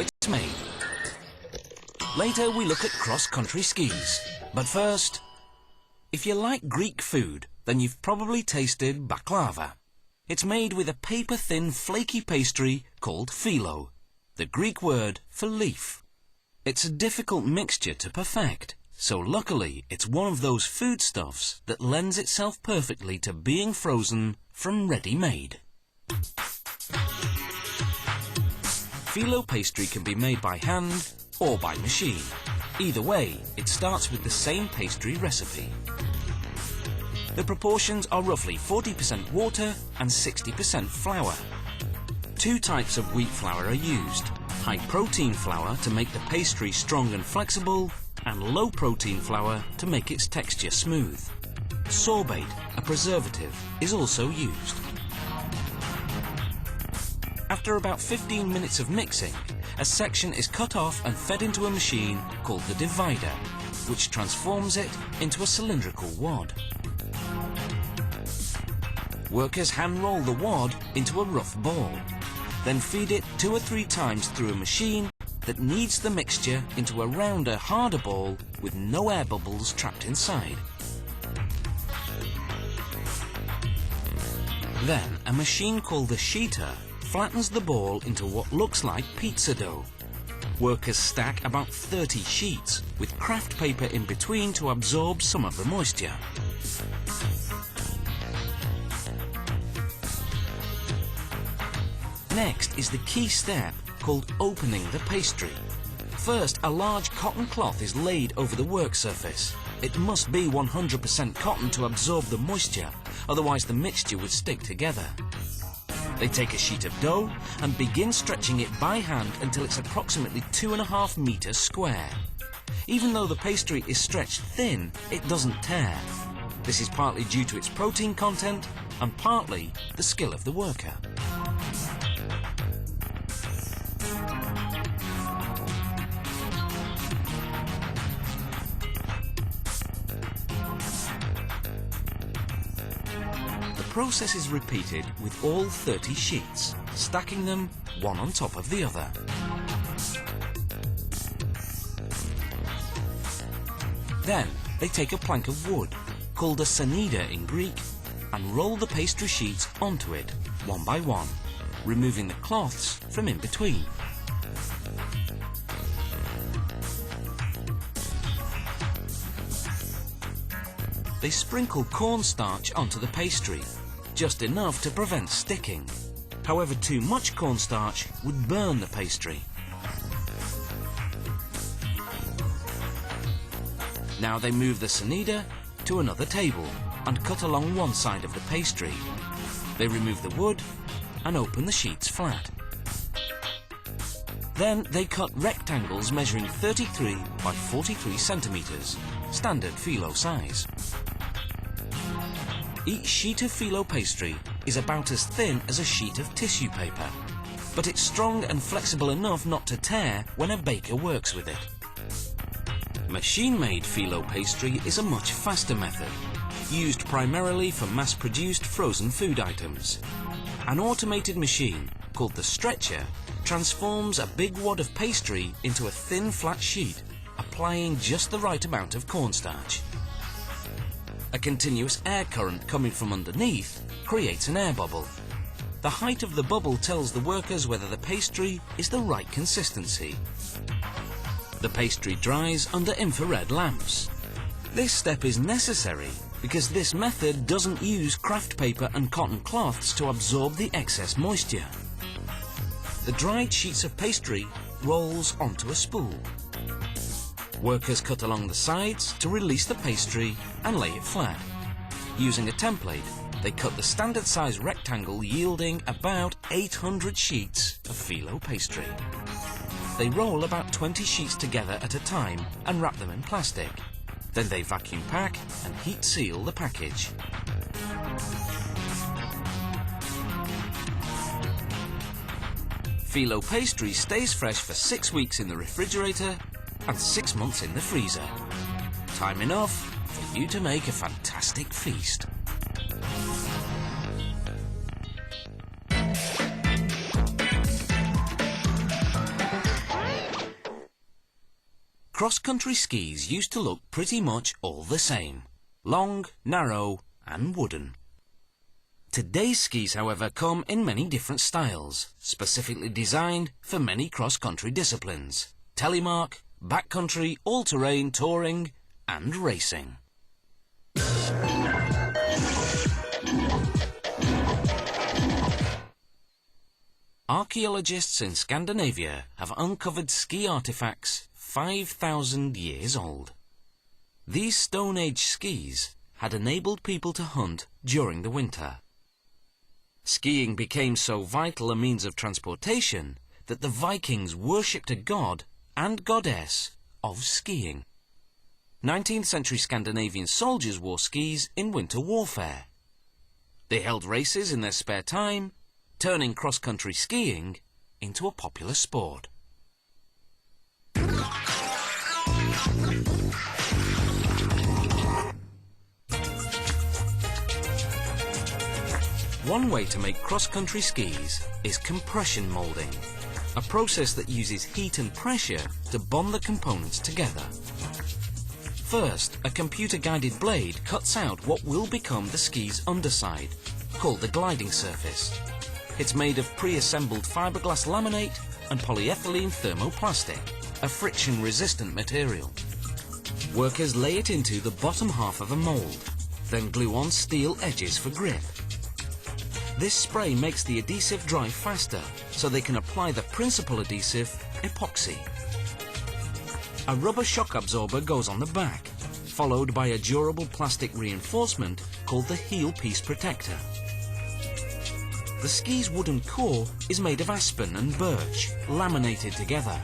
it's made. Later we look at cross-country skis. But first, if you like Greek food, then you've probably tasted baklava. It's made with a paper-thin flaky pastry called phyllo, the Greek word for leaf. It's a difficult mixture to perfect, so luckily it's one of those foodstuffs that lends itself perfectly to being frozen from ready-made. Phyllo pastry can be made by hand or by machine. Either way, it starts with the same pastry recipe. The proportions are roughly 40% water and 60% flour. Two types of wheat flour are used: high-protein flour to make the pastry strong and flexible, and low-protein flour to make its texture smooth. Sorbate, a preservative, is also used. After about 15 minutes of mixing, a section is cut off and fed into a machine called the divider, which transforms it into a cylindrical wad. Workers hand-roll the wad into a rough ball, then feed it 2 or 3 times through a machine that kneads the mixture into a rounder, harder ball with no air bubbles trapped inside. Then a machine called the sheeter flattens the ball into what looks like pizza dough. Workers stack about 30 sheets, with craft paper in between to absorb some of the moisture. Next is the key step called opening the pastry. First, a large cotton cloth is laid over the work surface. It must be 100% cotton to absorb the moisture, otherwise the mixture would stick together. They take a sheet of dough and begin stretching it by hand until it's approximately 2.5 meters square. Even though the pastry is stretched thin, it doesn't tear. This is partly due to its protein content and partly the skill of the worker. The process is repeated with all 30 sheets, stacking them one on top of the other. Then they take a plank of wood, called a sanida in Greek, and roll the pastry sheets onto it, one by one, removing the cloths from in between. They sprinkle cornstarch onto the pastry, just enough to prevent sticking. However, too much cornstarch would burn the pastry. Now they move the sanida to another table and cut along one side of the pastry. They remove the wood and open the sheets flat. Then they cut rectangles measuring 33 by 43 centimeters, standard phyllo size. Each sheet of phyllo pastry is about as thin as a sheet of tissue paper, but it's strong and flexible enough not to tear when a baker works with it. Machine-made phyllo pastry is a much faster method, used primarily for mass-produced frozen food items. An automated machine, called the stretcher, transforms a big wad of pastry into a thin flat sheet, applying just the right amount of cornstarch. A continuous air current coming from underneath creates an air bubble. The height of the bubble tells the workers whether the pastry is the right consistency. The pastry dries under infrared lamps. This step is necessary because this method doesn't use craft paper and cotton cloths to absorb the excess moisture. The dried sheets of pastry rolls onto a spool. Workers cut along the sides to release the pastry and lay it flat. Using a template, they cut the standard size rectangle, yielding about 800 sheets of phyllo pastry. They roll about 20 sheets together at a time and wrap them in plastic. Then they vacuum pack and heat seal the package. Phyllo pastry stays fresh for 6 weeks in the refrigerator and 6 months in the freezer. Time enough for you to make a fantastic feast. Cross-country skis used to look pretty much all the same. Long, narrow and wooden. Today's skis, however, come in many different styles, specifically designed for many cross-country disciplines. Telemark, backcountry, all-terrain, touring and racing. Archaeologists in Scandinavia have uncovered ski artifacts 5,000 years old. These Stone Age skis had enabled people to hunt during the winter. Skiing became so vital a means of transportation that the Vikings worshipped a god and goddess of skiing. 19th century Scandinavian soldiers wore skis in winter warfare. They held races in their spare time, turning cross-country skiing into a popular sport. One way to make cross-country skis is compression molding, a process that uses heat and pressure to bond the components together. First, a computer-guided blade cuts out what will become the ski's underside, called the gliding surface. It's made of pre-assembled fiberglass laminate and polyethylene thermoplastic, a friction-resistant material. Workers lay it into the bottom half of a mold, then glue on steel edges for grip. This spray makes the adhesive dry faster, so they can apply the principal adhesive, epoxy. A rubber shock absorber goes on the back, followed by a durable plastic reinforcement called the heel piece protector. The ski's wooden core is made of aspen and birch, laminated together.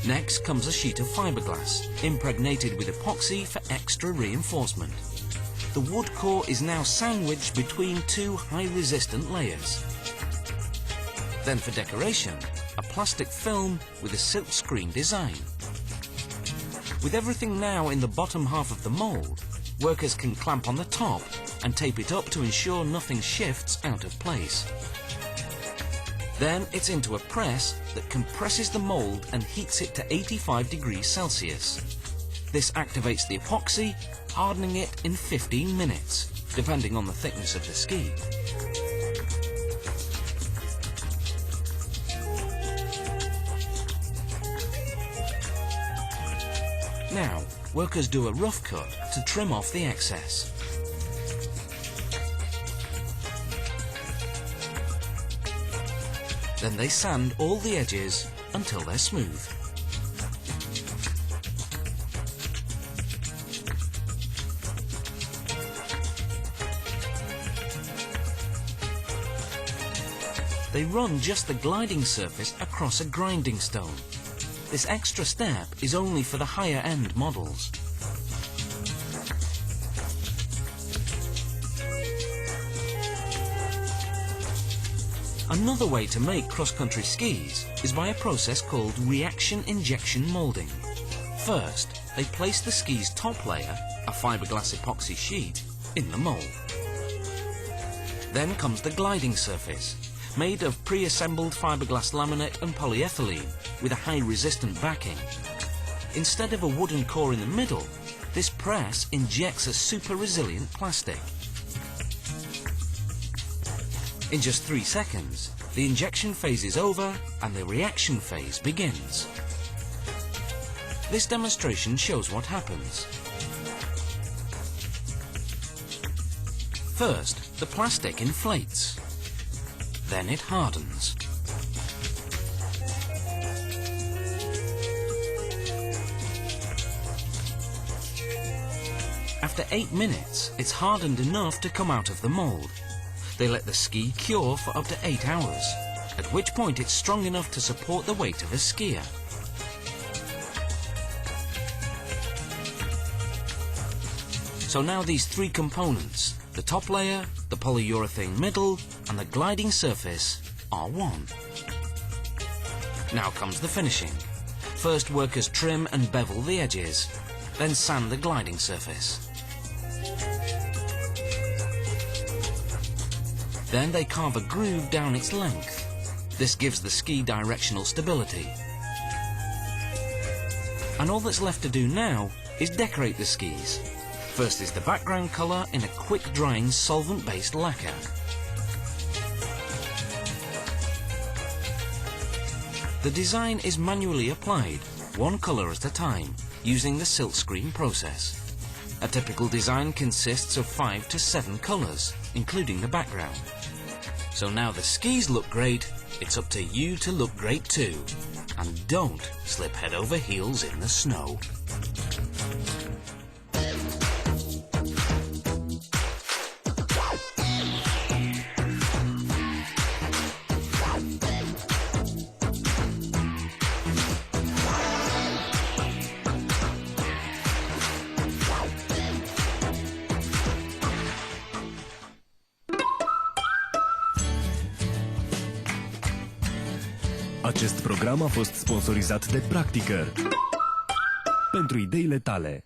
Next comes a sheet of fiberglass, impregnated with epoxy for extra reinforcement. The wood core is now sandwiched between two high-resistant layers. Then for decoration, a plastic film with a silkscreen design. With everything now in the bottom half of the mould, workers can clamp on the top and tape it up to ensure nothing shifts out of place. Then it's into a press that compresses the mould and heats it to 85 degrees Celsius. This activates the epoxy, hardening it in 15 minutes, depending on the thickness of the ski. Now, workers do a rough cut to trim off the excess. Then they sand all the edges until they're smooth. They run just the gliding surface across a grinding stone. This extra step is only for the higher end models. Another way to make cross-country skis is by a process called reaction injection molding. First, they place the ski's top layer, a fiberglass epoxy sheet, in the mold. Then comes the gliding surface, made of pre-assembled fiberglass laminate and polyethylene with a high-resistant backing. Instead of a wooden core in the middle, this press injects a super-resilient plastic. In just 3 seconds, the injection phase is over and the reaction phase begins. This demonstration shows what happens. First, the plastic inflates. Then it hardens. After 8 minutes, it's hardened enough to come out of the mold. They let the ski cure for up to 8 hours, at which point it's strong enough to support the weight of a skier. So now these 3 components, the top layer, the polyurethane middle, and the gliding surface, are one. Now comes the finishing. First, workers trim and bevel the edges, then sand the gliding surface. Then they carve a groove down its length. This gives the ski directional stability. And all that's left to do now is decorate the skis. First is the background colour in a quick-drying solvent-based lacquer. The design is manually applied, one colour at a time, using the silkscreen process. A typical design consists of 5 to 7 colours, including the background. So now the skis look great, it's up to you to look great too. And don't slip head over heels in the snow. Acest program a fost sponsorizat de Practicăr. Pentru ideile tale.